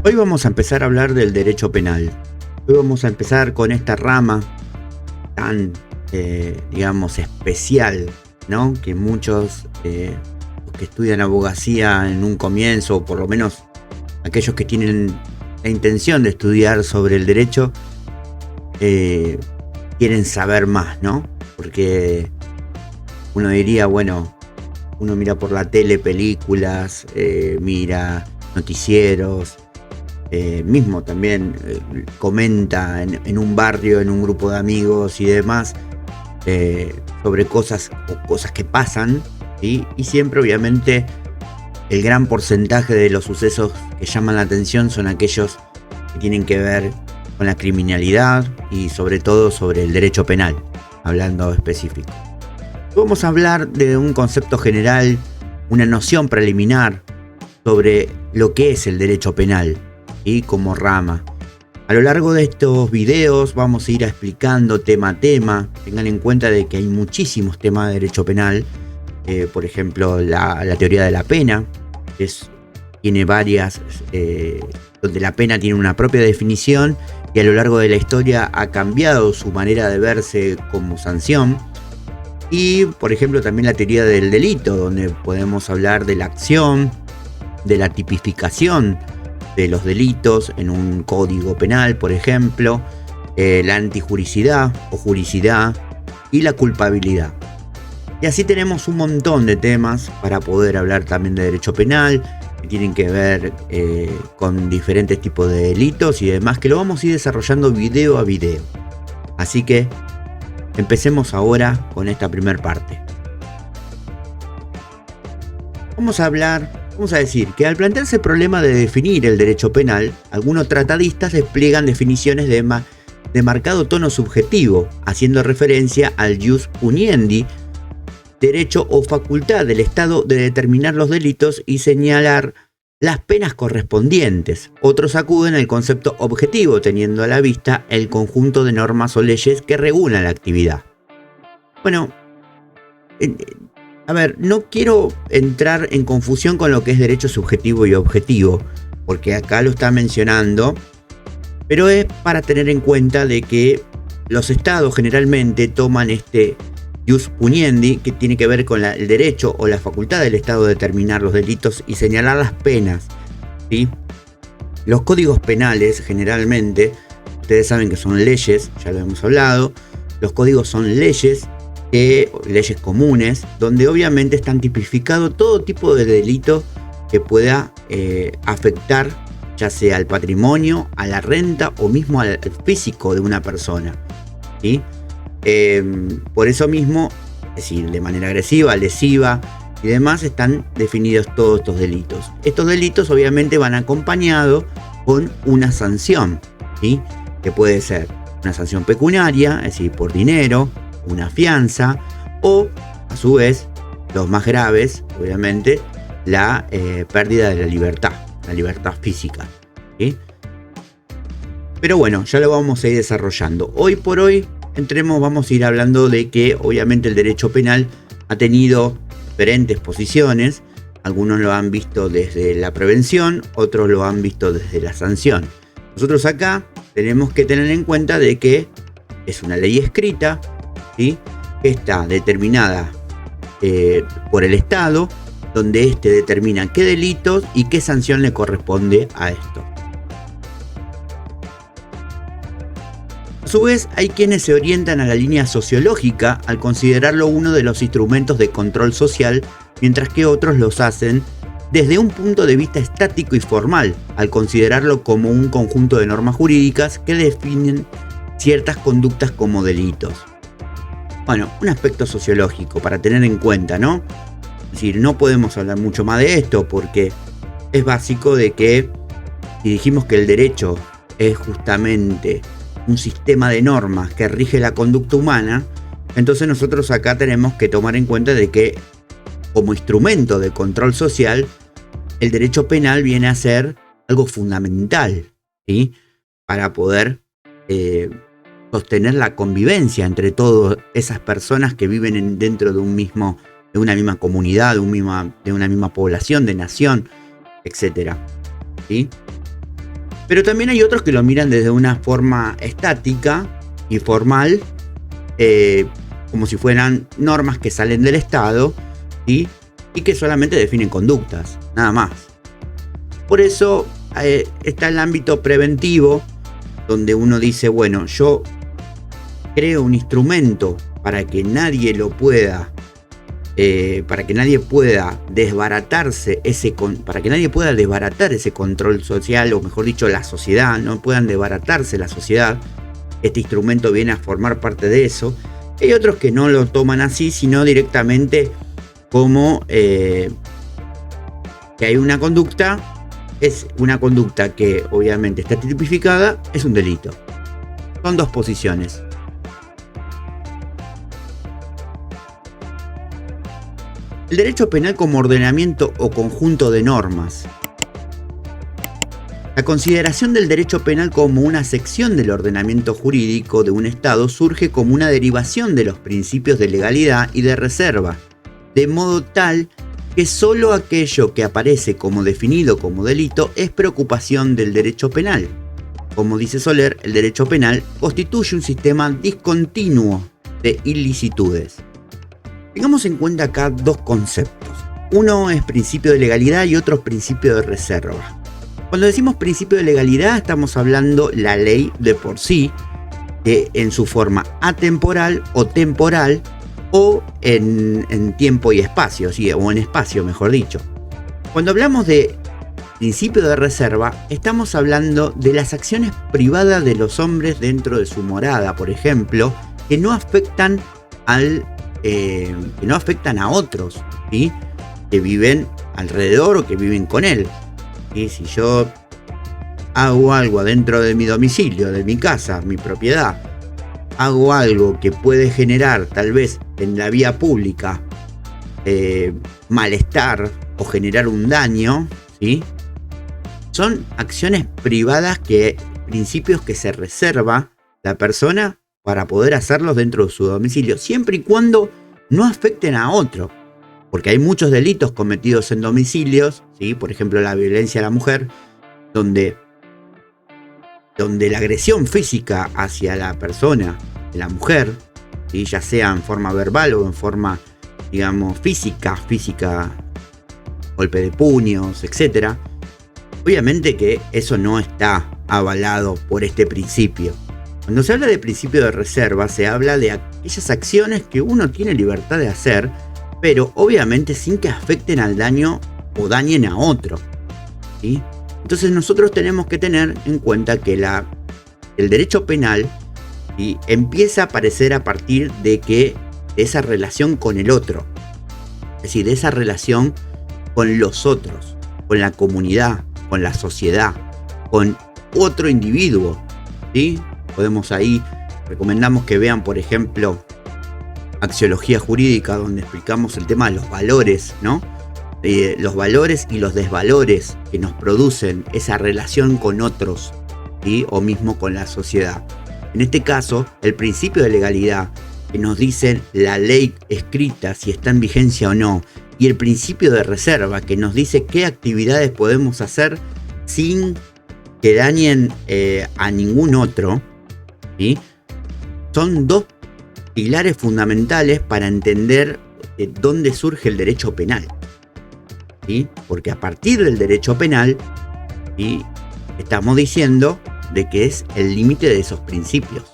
Hoy vamos a empezar a hablar del derecho penal. Hoy vamos a empezar con esta rama tan, digamos, especial, ¿no? Que muchos los que estudian abogacía en un comienzo, o por lo menos aquellos que tienen la intención de estudiar sobre el derecho, quieren saber más, ¿no? Porque uno diría, bueno, uno mira por la tele películas, mira noticieros, mismo también comenta en un barrio, en un grupo de amigos y demás, sobre cosas que pasan, ¿sí? Y siempre obviamente el gran porcentaje de los sucesos que llaman la atención son aquellos que tienen que ver con la criminalidad y sobre todo sobre el derecho penal, hablando específico. Vamos a hablar de un concepto general, una noción preliminar sobre lo que es el derecho penal y como rama. A lo largo de estos videos vamos a ir explicando tema a tema. Tengan en cuenta de que hay muchísimos temas de derecho penal. Por ejemplo, la teoría de la pena, que tiene varias, donde la pena tiene una propia definición y a lo largo de la historia ha cambiado su manera de verse como sanción. Y, por ejemplo, también la teoría del delito, donde podemos hablar de la acción, de la tipificación de los delitos en un código penal, por ejemplo, la antijuricidad o juricidad y la culpabilidad. Y así tenemos un montón de temas para poder hablar también de derecho penal, que tienen que ver con diferentes tipos de delitos y demás, que lo vamos a ir desarrollando video a video. Así que empecemos ahora con esta primera parte. Vamos a decir que al plantearse el problema de definir el derecho penal, algunos tratadistas despliegan definiciones de marcado tono subjetivo, haciendo referencia al jus puniendi, derecho o facultad del Estado de determinar los delitos y señalar las penas correspondientes. Otros acuden al concepto objetivo, teniendo a la vista el conjunto de normas o leyes que regulan la actividad. Bueno, a ver, no quiero entrar en confusión con lo que es derecho subjetivo y objetivo, porque acá lo está mencionando, pero es para tener en cuenta de que los estados generalmente toman este jus puniendi, que tiene que ver con el derecho o la facultad del Estado de determinar los delitos y señalar las penas, ¿sí? Los códigos penales generalmente, ustedes saben que son leyes, ya lo hemos hablado, los códigos son leyes comunes, donde obviamente están tipificados todo tipo de delito que pueda afectar ya sea al patrimonio, a la renta o mismo al físico de una persona, ¿sí? Por eso mismo, es decir, de manera agresiva, lesiva y demás, están definidos todos estos delitos. Estos delitos obviamente van acompañados con una sanción, ¿sí? Que puede ser una sanción pecuniaria, es decir, por dinero, una fianza o, a su vez, los más graves, obviamente, la pérdida de la libertad física, ¿sí? Pero bueno, ya lo vamos a ir desarrollando. Hoy por hoy vamos a ir hablando de que obviamente el derecho penal ha tenido diferentes posiciones. Algunos lo han visto desde la prevención, otros lo han visto desde la sanción. Nosotros acá tenemos que tener en cuenta de que es una ley escrita, ¿sí? Que está determinada por el Estado, donde éste determina qué delitos y qué sanción le corresponde a esto. A su vez, hay quienes se orientan a la línea sociológica al considerarlo uno de los instrumentos de control social, mientras que otros los hacen desde un punto de vista estático y formal, al considerarlo como un conjunto de normas jurídicas que definen ciertas conductas como delitos. Bueno, un aspecto sociológico para tener en cuenta, ¿no? Es decir, no podemos hablar mucho más de esto porque es básico de que si dijimos que el derecho es justamente un sistema de normas que rige la conducta humana, entonces nosotros acá tenemos que tomar en cuenta de que como instrumento de control social, el derecho penal viene a ser algo fundamental, ¿sí? Para poder sostener la convivencia entre todas esas personas que viven dentro de una misma comunidad, de una misma población, de nación, etc. ¿Sí? Pero también hay otros que lo miran desde una forma estática y formal, como si fueran normas que salen del Estado, ¿sí? Y que solamente definen conductas, nada más. Por eso está el ámbito preventivo, donde uno dice, bueno, yo creo un instrumento para que nadie lo pueda, para que nadie pueda desbaratarse para que nadie pueda desbaratar ese control social, o mejor dicho, la sociedad, no puedan desbaratarse la sociedad. Este instrumento viene a formar parte de eso. Hay otros que no lo toman así, sino directamente como que hay una conducta, es una conducta que obviamente está tipificada, es un delito. Son dos posiciones. El derecho penal como ordenamiento o conjunto de normas. La consideración del derecho penal como una sección del ordenamiento jurídico de un Estado surge como una derivación de los principios de legalidad y de reserva, de modo tal que solo aquello que aparece como definido como delito es preocupación del derecho penal. Como dice Soler, el derecho penal constituye un sistema discontinuo de ilicitudes. Tengamos en cuenta acá dos conceptos. Uno es principio de legalidad y otro es principio de reserva. Cuando decimos principio de legalidad estamos hablando la ley de por sí, en su forma atemporal o temporal, o en tiempo y espacio, ¿sí? O en espacio, mejor dicho. Cuando hablamos de principio de reserva, estamos hablando de las acciones privadas de los hombres dentro de su morada, por ejemplo, que no afectan a otros, ¿sí? Que viven alrededor o que viven con él. Y si yo hago algo adentro de mi domicilio, de mi casa, mi propiedad, hago algo que puede generar tal vez en la vía pública malestar o generar un daño, ¿sí? Son acciones privadas, principios que se reserva la persona para poder hacerlos dentro de su domicilio, siempre y cuando no afecten a otro. Porque hay muchos delitos cometidos en domicilios, ¿sí? Por ejemplo, la violencia a la mujer, donde la agresión física hacia la persona, la mujer, ¿sí? Ya sea en forma verbal o en forma, digamos, física, golpe de puños, etc. Obviamente que eso no está avalado por este principio. Cuando se habla de principio de reserva, se habla de aquellas acciones que uno tiene libertad de hacer, pero obviamente sin que afecten al daño o dañen a otro, ¿sí? Entonces nosotros tenemos que tener en cuenta que el derecho penal, ¿sí? Empieza a aparecer a partir de esa relación con el otro, es decir, de esa relación con los otros, con la comunidad, con la sociedad, con otro individuo, ¿sí? Recomendamos que vean, por ejemplo, Axiología Jurídica, donde explicamos el tema de los valores, ¿no? Los valores y los desvalores que nos producen esa relación con otros, ¿sí? O mismo con la sociedad. En este caso, el principio de legalidad, que nos dice la ley escrita, si está en vigencia o no, y el principio de reserva, que nos dice qué actividades podemos hacer sin que dañen a ningún otro, ¿sí? Son dos pilares fundamentales para entender dónde surge el derecho penal, ¿sí? Porque a partir del derecho penal, ¿sí? Estamos diciendo de que es el límite de esos principios.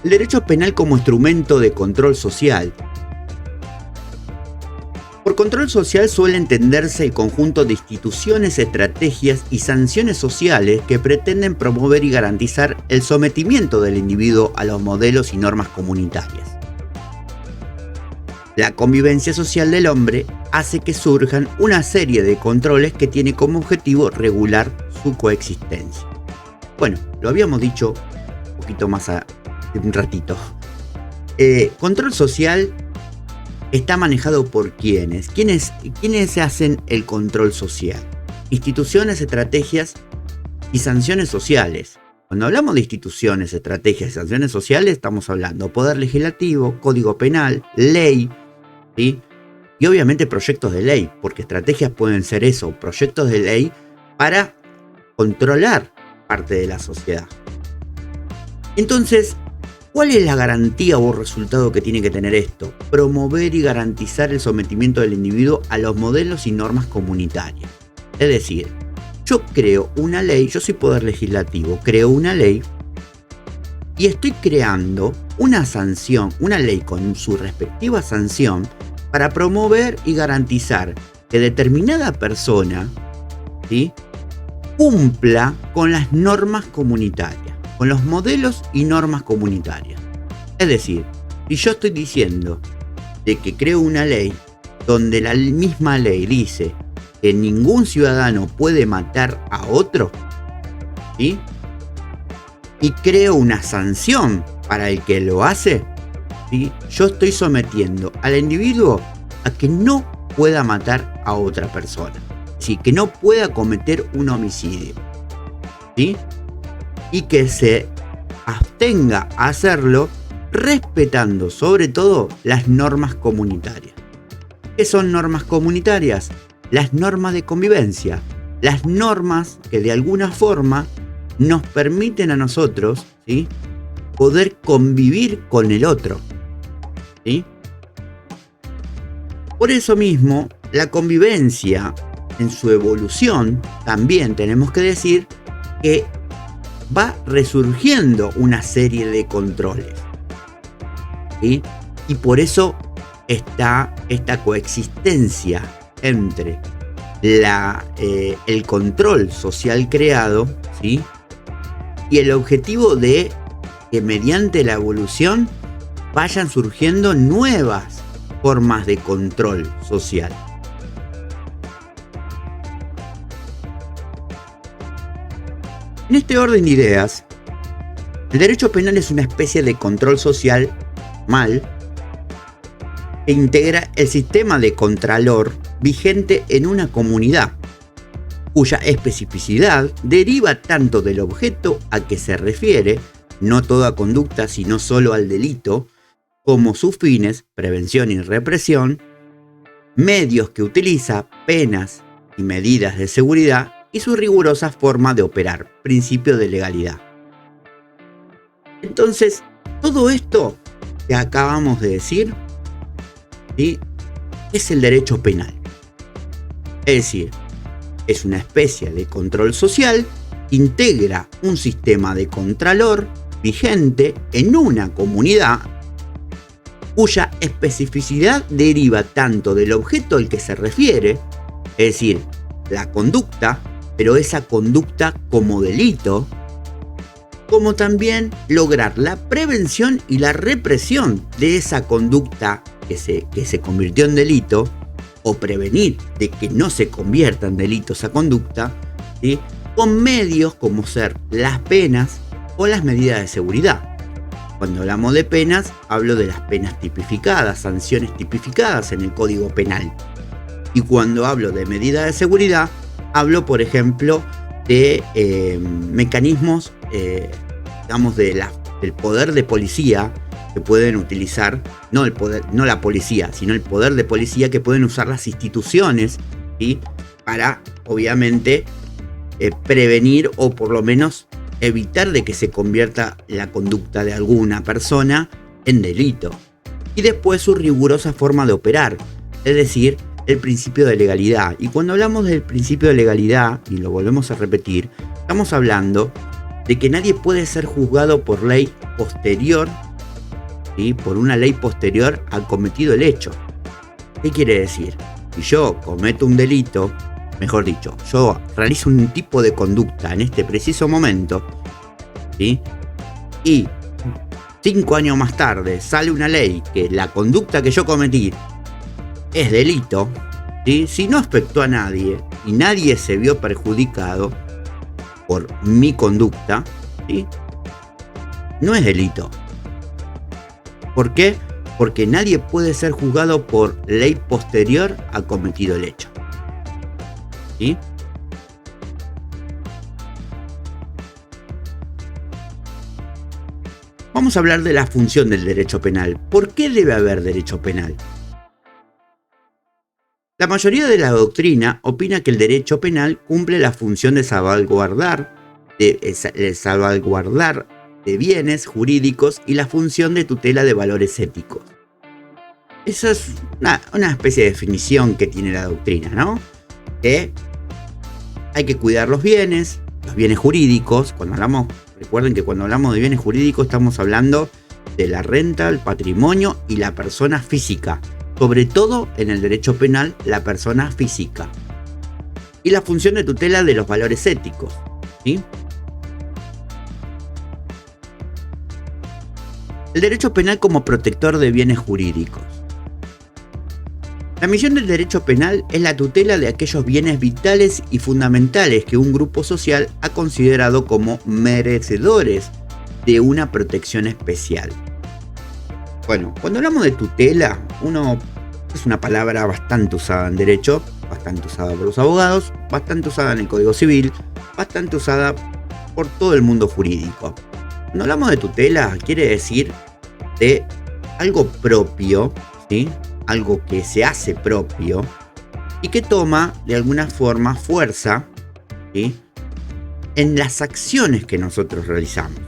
El derecho penal como instrumento de control social. Por control social suele entenderse el conjunto de instituciones, estrategias y sanciones sociales que pretenden promover y garantizar el sometimiento del individuo a los modelos y normas comunitarias. La convivencia social del hombre hace que surjan una serie de controles que tiene como objetivo regular su coexistencia. Bueno, lo habíamos dicho un poquito más hace un ratito. Control social está manejado por ¿quiénes? ¿Quiénes hacen el control social? Instituciones, estrategias y sanciones sociales. Cuando hablamos de instituciones, estrategias y sanciones sociales, estamos hablando poder legislativo, código penal, ley, ¿sí? Y obviamente proyectos de ley, porque estrategias pueden ser eso, proyectos de ley para controlar parte de la sociedad. Entonces, ¿cuál es la garantía o resultado que tiene que tener esto? Promover y garantizar el sometimiento del individuo a los modelos y normas comunitarias. Es decir, yo creo una ley, yo soy poder legislativo, creo una ley y estoy creando una sanción, una ley con su respectiva sanción para promover y garantizar que determinada persona, ¿sí?, cumpla con las normas comunitarias, con los modelos y normas comunitarias. Es decir, si yo estoy diciendo de que creo una ley donde la misma ley dice que ningún ciudadano puede matar a otro, ¿sí?, y creo una sanción para el que lo hace, ¿sí?, yo estoy sometiendo al individuo a que no pueda matar a otra persona, ¿sí?, que no pueda cometer un homicidio, ¿sí?, y que se abstenga a hacerlo respetando sobre todo las normas comunitarias. ¿Qué son normas comunitarias? Las normas de convivencia, las normas que de alguna forma nos permiten a nosotros, ¿sí?, poder convivir con el otro, ¿sí? Por eso mismo, la convivencia en su evolución, también tenemos que decir que va resurgiendo una serie de controles, ¿sí? Y por eso está esta coexistencia entre el control social creado, ¿sí?, y el objetivo de que mediante la evolución vayan surgiendo nuevas formas de control social. En este orden de ideas, el derecho penal es una especie de control social que integra el sistema de contralor vigente en una comunidad, cuya especificidad deriva tanto del objeto a que se refiere, no toda conducta sino solo al delito, como sus fines, prevención y represión, medios que utiliza, penas y medidas de seguridad y su rigurosa forma de operar, principio de legalidad. Entonces, todo esto que acabamos de decir, ¿sí?, es el derecho penal. Es decir, es una especie de control social que integra un sistema de contralor vigente en una comunidad cuya especificidad deriva tanto del objeto al que se refiere, es decir, la conducta, pero esa conducta como delito, como también lograr la prevención y la represión de esa conducta que se convirtió en delito, o prevenir de que no se convierta en delito esa conducta, ¿sí?, con medios como ser las penas o las medidas de seguridad. Cuando hablamos de penas, hablo de las penas tipificadas, sanciones tipificadas en el Código Penal. Y cuando hablo de medidas de seguridad, hablo, por ejemplo, de mecanismos, digamos, del poder de policía que pueden utilizar, no la policía, sino el poder de policía que pueden usar las instituciones, ¿sí?, para, obviamente, prevenir o por lo menos evitar de que se convierta la conducta de alguna persona en delito. Y después su rigurosa forma de operar, es decir, el principio de legalidad. Y cuando hablamos del principio de legalidad, y lo volvemos a repetir, estamos hablando de que nadie puede ser juzgado por ley posterior, ¿sí?, por una ley posterior al cometido el hecho. ¿Qué quiere decir? Si yo cometo un delito, mejor dicho, yo realizo un tipo de conducta en este preciso momento, ¿sí?, y 5 años más tarde sale una ley que la conducta que yo cometí es delito, ¿sí?, si no afectó a nadie y nadie se vio perjudicado por mi conducta, ¿sí?, no es delito. ¿Por qué? Porque nadie puede ser juzgado por ley posterior a cometido el hecho, ¿sí? Vamos a hablar de la función del derecho penal. ¿Por qué debe haber derecho penal? La mayoría de la doctrina opina que el derecho penal cumple la función de salvaguardar de bienes jurídicos y la función de tutela de valores éticos. Esa es una especie de definición que tiene la doctrina, ¿no? Que hay que cuidar los bienes jurídicos. Recuerden que cuando hablamos de bienes jurídicos estamos hablando de la renta, el patrimonio y la persona física. Sobre todo en el derecho penal, la persona física. Y la función de tutela de los valores éticos, ¿sí? El derecho penal como protector de bienes jurídicos. La misión del derecho penal es la tutela de aquellos bienes vitales y fundamentales que un grupo social ha considerado como merecedores de una protección especial. Bueno, cuando hablamos de tutela, es una palabra bastante usada en derecho, bastante usada por los abogados, bastante usada en el Código Civil, bastante usada por todo el mundo jurídico. Cuando hablamos de tutela, quiere decir de algo propio, ¿sí? Algo que se hace propio y que toma de alguna forma fuerza, ¿sí?, en las acciones que nosotros realizamos.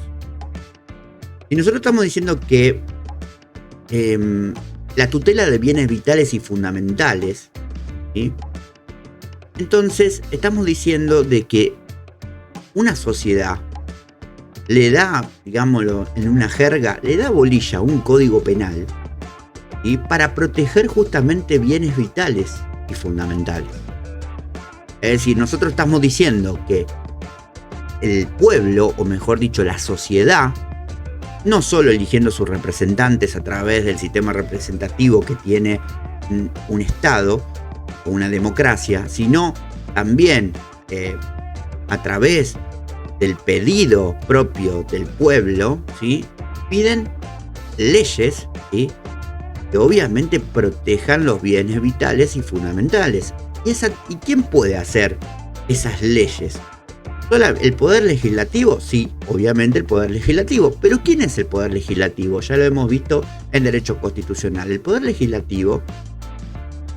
Y nosotros estamos diciendo que la tutela de bienes vitales y fundamentales, ¿sí?, entonces estamos diciendo de que una sociedad le da, digámoslo en una jerga, le da bolilla a un código penal, y para proteger justamente bienes vitales y fundamentales. Es decir, nosotros estamos diciendo que el pueblo, o mejor dicho, la sociedad, no solo eligiendo sus representantes a través del sistema representativo que tiene un Estado o una democracia, sino también a través del pedido propio del pueblo, ¿sí?, piden leyes, ¿sí?, que obviamente protejan los bienes vitales y fundamentales. ¿Y quién puede hacer esas leyes? ¿El Poder Legislativo? Sí, obviamente el Poder Legislativo. ¿Pero quién es el Poder Legislativo? Ya lo hemos visto en Derecho Constitucional. El Poder Legislativo,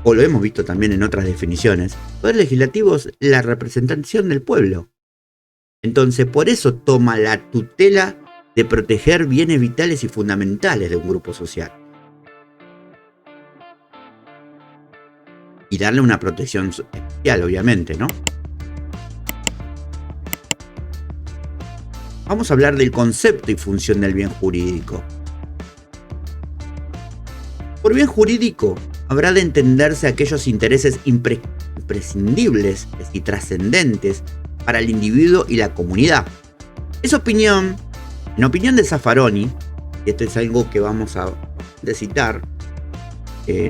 o lo hemos visto también en otras definiciones, el Poder Legislativo es la representación del pueblo. Entonces, por eso toma la tutela de proteger bienes vitales y fundamentales de un grupo social. Y darle una protección especial, obviamente, ¿no? Vamos a hablar del concepto y función del bien jurídico. Por bien jurídico, habrá de entenderse aquellos intereses imprescindibles y trascendentes para el individuo y la comunidad. En opinión de Zaffaroni, y esto es algo que vamos a citar,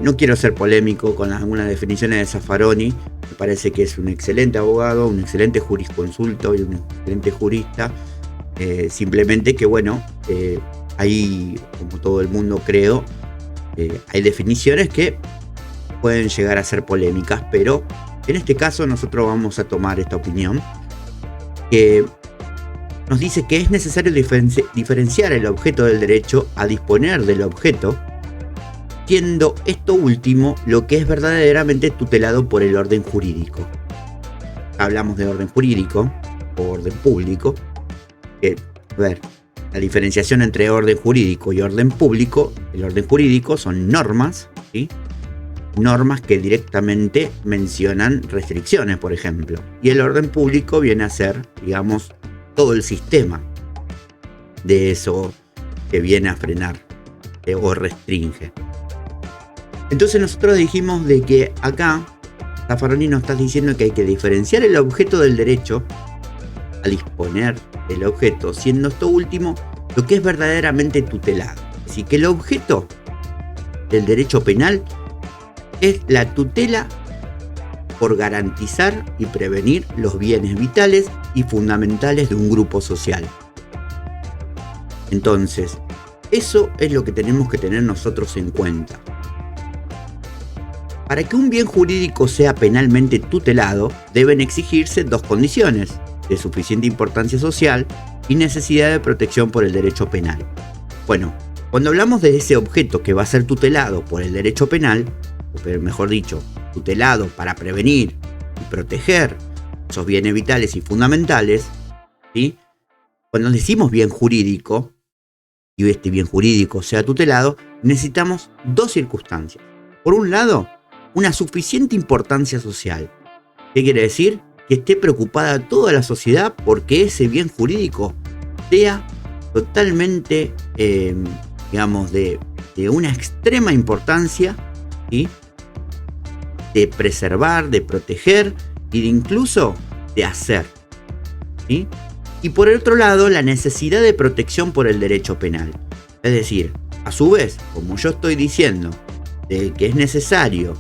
no quiero ser polémico con algunas definiciones de Zaffaroni, me parece que es un excelente abogado, un excelente jurisconsulto y un excelente jurista, simplemente que bueno, hay, como todo el mundo creo, hay definiciones que pueden llegar a ser polémicas, pero en este caso nosotros vamos a tomar esta opinión, que nos dice que es necesario diferenciar el objeto del derecho a disponer del objeto, siendo esto último lo que es verdaderamente tutelado por el orden jurídico. Hablamos de orden jurídico o orden público. La diferenciación entre orden jurídico y orden público, el orden jurídico son normas, ¿sí?, normas que directamente mencionan restricciones, por ejemplo. Y el orden público viene a ser, digamos, todo el sistema de eso que viene a frenar o restringe. Entonces nosotros dijimos de que acá Zaffaroni nos está diciendo que hay que diferenciar el objeto del derecho a disponer del objeto, siendo esto último lo que es verdaderamente tutelado. Así que el objeto del derecho penal es la tutela por garantizar y prevenir los bienes vitales y fundamentales de un grupo social. Entonces, eso es lo que tenemos que tener nosotros en cuenta. Para que un bien jurídico sea penalmente tutelado, deben exigirse dos condiciones: de suficiente importancia social y necesidad de protección por el derecho penal. Bueno, cuando hablamos de ese objeto que va a ser tutelado por el derecho penal, pero mejor dicho, tutelado para prevenir y proteger esos bienes vitales y fundamentales, ¿sí? Cuando decimos bien jurídico, y este bien jurídico sea tutelado, necesitamos dos circunstancias. Por un lado, una suficiente importancia social. ¿Qué quiere decir? Que esté preocupada toda la sociedad porque ese bien jurídico sea totalmente, digamos, de una extrema importancia, ¿sí? De preservar, de proteger y de incluso de hacer, ¿sí? Y por el otro lado, la necesidad de protección por el derecho penal. Es decir, a su vez, como yo estoy diciendo, de que es necesario,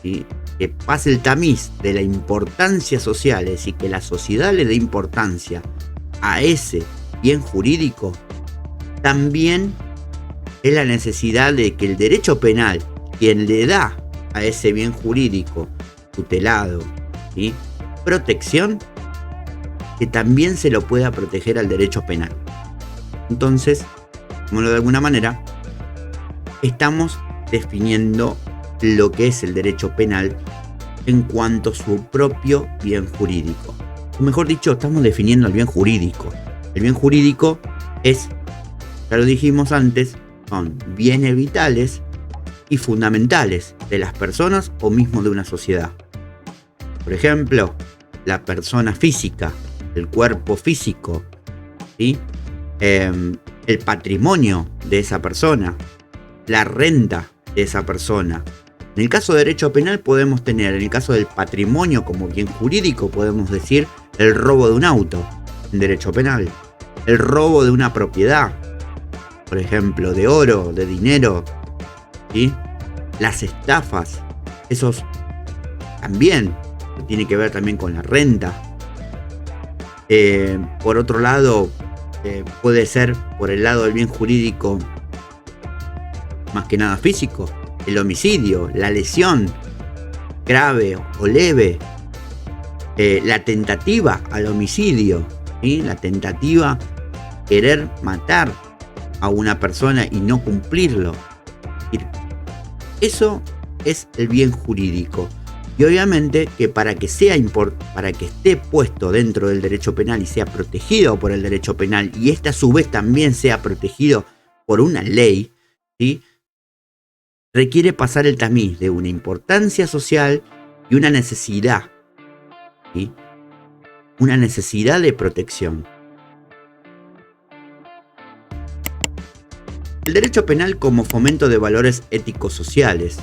¿sí?, que pase el tamiz de la importancia social, es decir, que la sociedad le dé importancia a ese bien jurídico, también es la necesidad de que el derecho penal, quien le da a ese bien jurídico tutelado, ¿sí?, protección, que también se lo pueda proteger al derecho penal. Entonces, de alguna manera, estamos definiendo lo que es el derecho penal en cuanto a su propio bien jurídico. O mejor dicho, estamos definiendo el bien jurídico. El bien jurídico es, ya lo dijimos antes, son bienes vitales y fundamentales de las personas o mismo de una sociedad. Por ejemplo, la persona física, el cuerpo físico, ¿sí?, el patrimonio de esa persona, la renta de esa persona. En el caso de derecho penal podemos tener, en el caso del patrimonio como bien jurídico, podemos decir el robo de un auto en derecho penal, el robo de una propiedad, por ejemplo, de oro, de dinero, ¿sí?, las estafas, esos también tiene que ver también con la renta. Por otro lado, puede ser por el lado del bien jurídico más que nada físico, el homicidio, la lesión grave o leve, la tentativa al homicidio, ¿sí?, la tentativa querer matar a una persona y no cumplirlo. Eso es el bien jurídico. Y obviamente que para que esté puesto dentro del derecho penal y sea protegido por el derecho penal, y este a su vez también sea protegido por una ley, ¿sí?, requiere pasar el tamiz de una importancia social y una necesidad, ¿sí?, una necesidad de protección. El derecho penal como fomento de valores éticos sociales.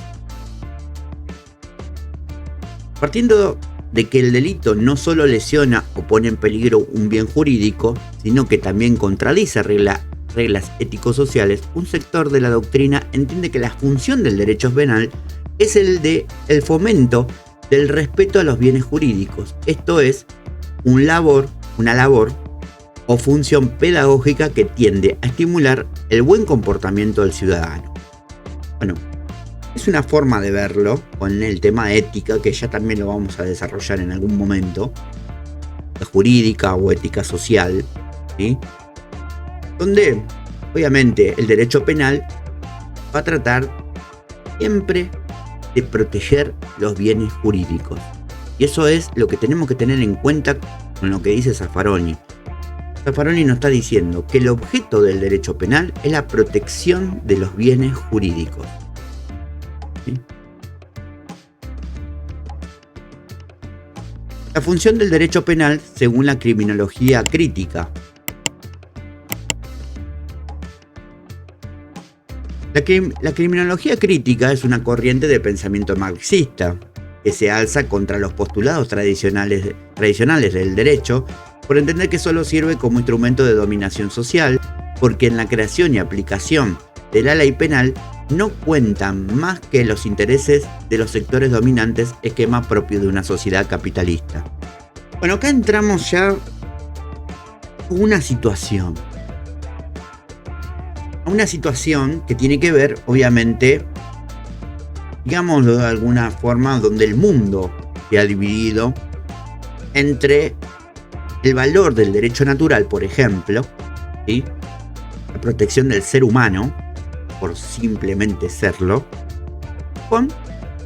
Partiendo de que el delito no solo lesiona o pone en peligro un bien jurídico, sino que también contradice reglas ético-sociales, un sector de la doctrina entiende que la función del derecho penal es el fomento del respeto a los bienes jurídicos. Esto es una labor o función pedagógica que tiende a estimular el buen comportamiento del ciudadano. Bueno, es una forma de verlo con el tema de ética, que ya también lo vamos a desarrollar en algún momento, la jurídica o ética social, ¿sí?, donde obviamente el derecho penal va a tratar siempre de proteger los bienes jurídicos. Y eso es lo que tenemos que tener en cuenta con lo que dice Zaffaroni. Zaffaroni nos está diciendo que el objeto del derecho penal es la protección de los bienes jurídicos. ¿Sí? La función del derecho penal según la criminología crítica. La criminología crítica es una corriente de pensamiento marxista que se alza contra los postulados tradicionales del derecho por entender que solo sirve como instrumento de dominación social, porque en la creación y aplicación de la ley penal no cuentan más que los intereses de los sectores dominantes, esquema propio de una sociedad capitalista. Bueno, acá entramos ya a una situación que tiene que ver, obviamente, digámoslo de alguna forma, donde el mundo se ha dividido entre el valor del derecho natural, por ejemplo, ¿sí?, la protección del ser humano, por simplemente serlo, con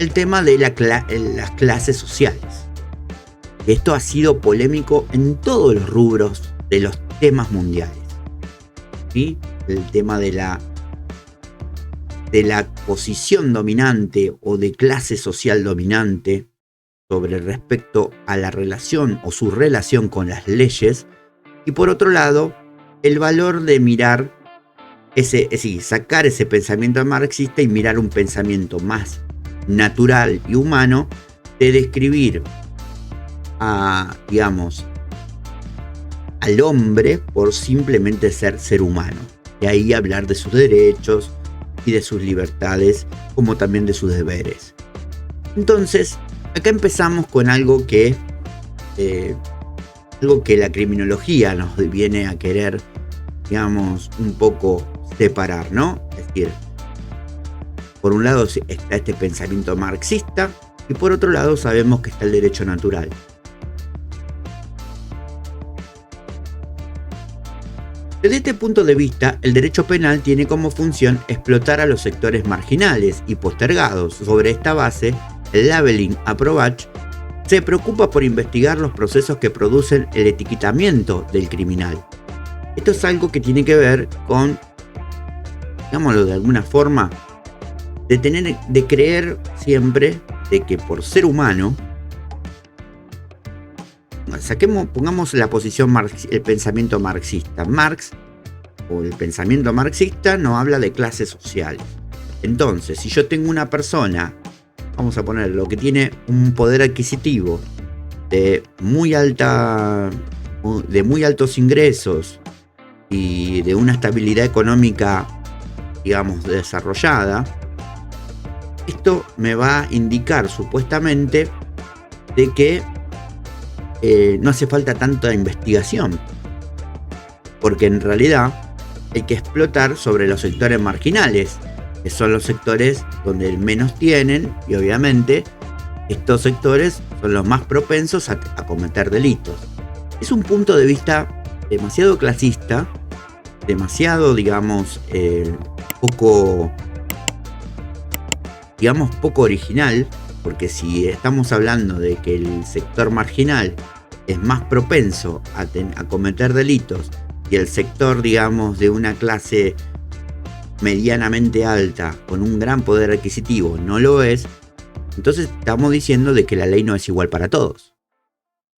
el tema de las clases sociales. Esto ha sido polémico en todos los rubros de los temas mundiales. ¿Sí? El tema de la posición dominante o de clase social dominante sobre respecto a la relación o su relación con las leyes. Y por otro lado, el valor de mirar sacar ese pensamiento marxista y mirar un pensamiento más natural y humano de describir al hombre por simplemente ser humano. Y ahí hablar de sus derechos y de sus libertades, como también de sus deberes. Entonces, acá empezamos con algo que la criminología nos viene a querer, un poco separar, ¿no? Es decir, por un lado está este pensamiento marxista y por otro lado sabemos que está el derecho natural. Desde este punto de vista, el derecho penal tiene como función explotar a los sectores marginales y postergados. Sobre esta base, el Labeling Approach se preocupa por investigar los procesos que producen el etiquetamiento del criminal. Esto es algo que tiene que ver con, digámoslo de alguna forma, de creer siempre de que por ser humano, pongamos la posición el pensamiento marxista. Marx o el pensamiento marxista no habla de clases sociales. Entonces, si yo tengo una persona, vamos a poner lo que tiene un poder adquisitivo de muy altos ingresos y de una estabilidad económica, desarrollada, esto me va a indicar supuestamente de que no hace falta tanta investigación, porque en realidad hay que explotar sobre los sectores marginales, que son los sectores donde menos tienen, y obviamente estos sectores son los más propensos a cometer delitos. Es un punto de vista demasiado clasista, demasiado, poco original, porque si estamos hablando de que el sector marginal es más propenso a cometer delitos y el sector, de una clase medianamente alta con un gran poder adquisitivo no lo es, entonces estamos diciendo de que la ley no es igual para todos.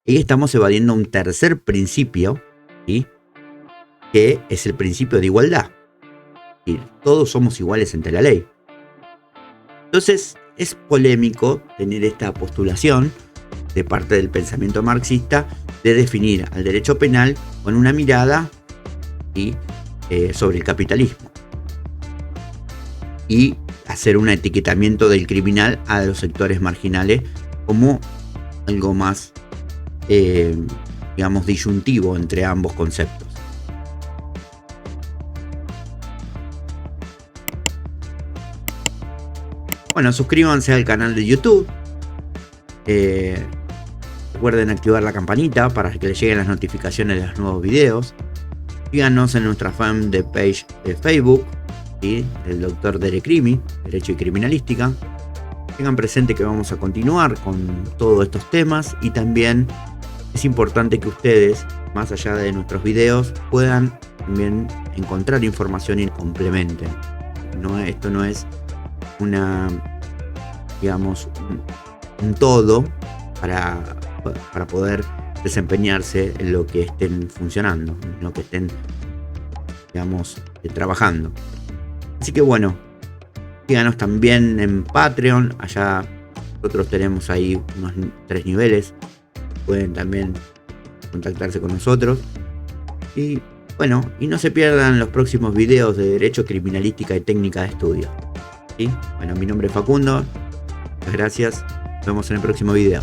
Y estamos evadiendo un tercer principio, ¿sí?, que es el principio de igualdad. Y todos somos iguales ante la ley. Entonces es polémico tener esta postulación de parte del pensamiento marxista de definir al derecho penal con una mirada sobre el capitalismo y hacer un etiquetamiento del criminal a los sectores marginales como algo más, disyuntivo entre ambos conceptos. Bueno, suscríbanse al canal de YouTube. Recuerden activar la campanita para que les lleguen las notificaciones de los nuevos videos. Síganos en nuestra fanpage de Facebook, ¿sí?, del Dr. Derek Crimi, Derecho y Criminalística. Tengan presente que vamos a continuar con todos estos temas y también es importante que ustedes, más allá de nuestros videos, puedan también encontrar información y complementen. Esto no es un todo para poder desempeñarse en lo que estén funcionando, en lo que estén, trabajando. Así que bueno, síganos también en Patreon. Allá nosotros tenemos ahí unos 3 niveles. Pueden también contactarse con nosotros. Y bueno, y no se pierdan los próximos videos de Derecho, Criminalística y Técnica de Estudio. ¿Sí? Bueno, mi nombre es Facundo. Muchas gracias. Nos vemos en el próximo video.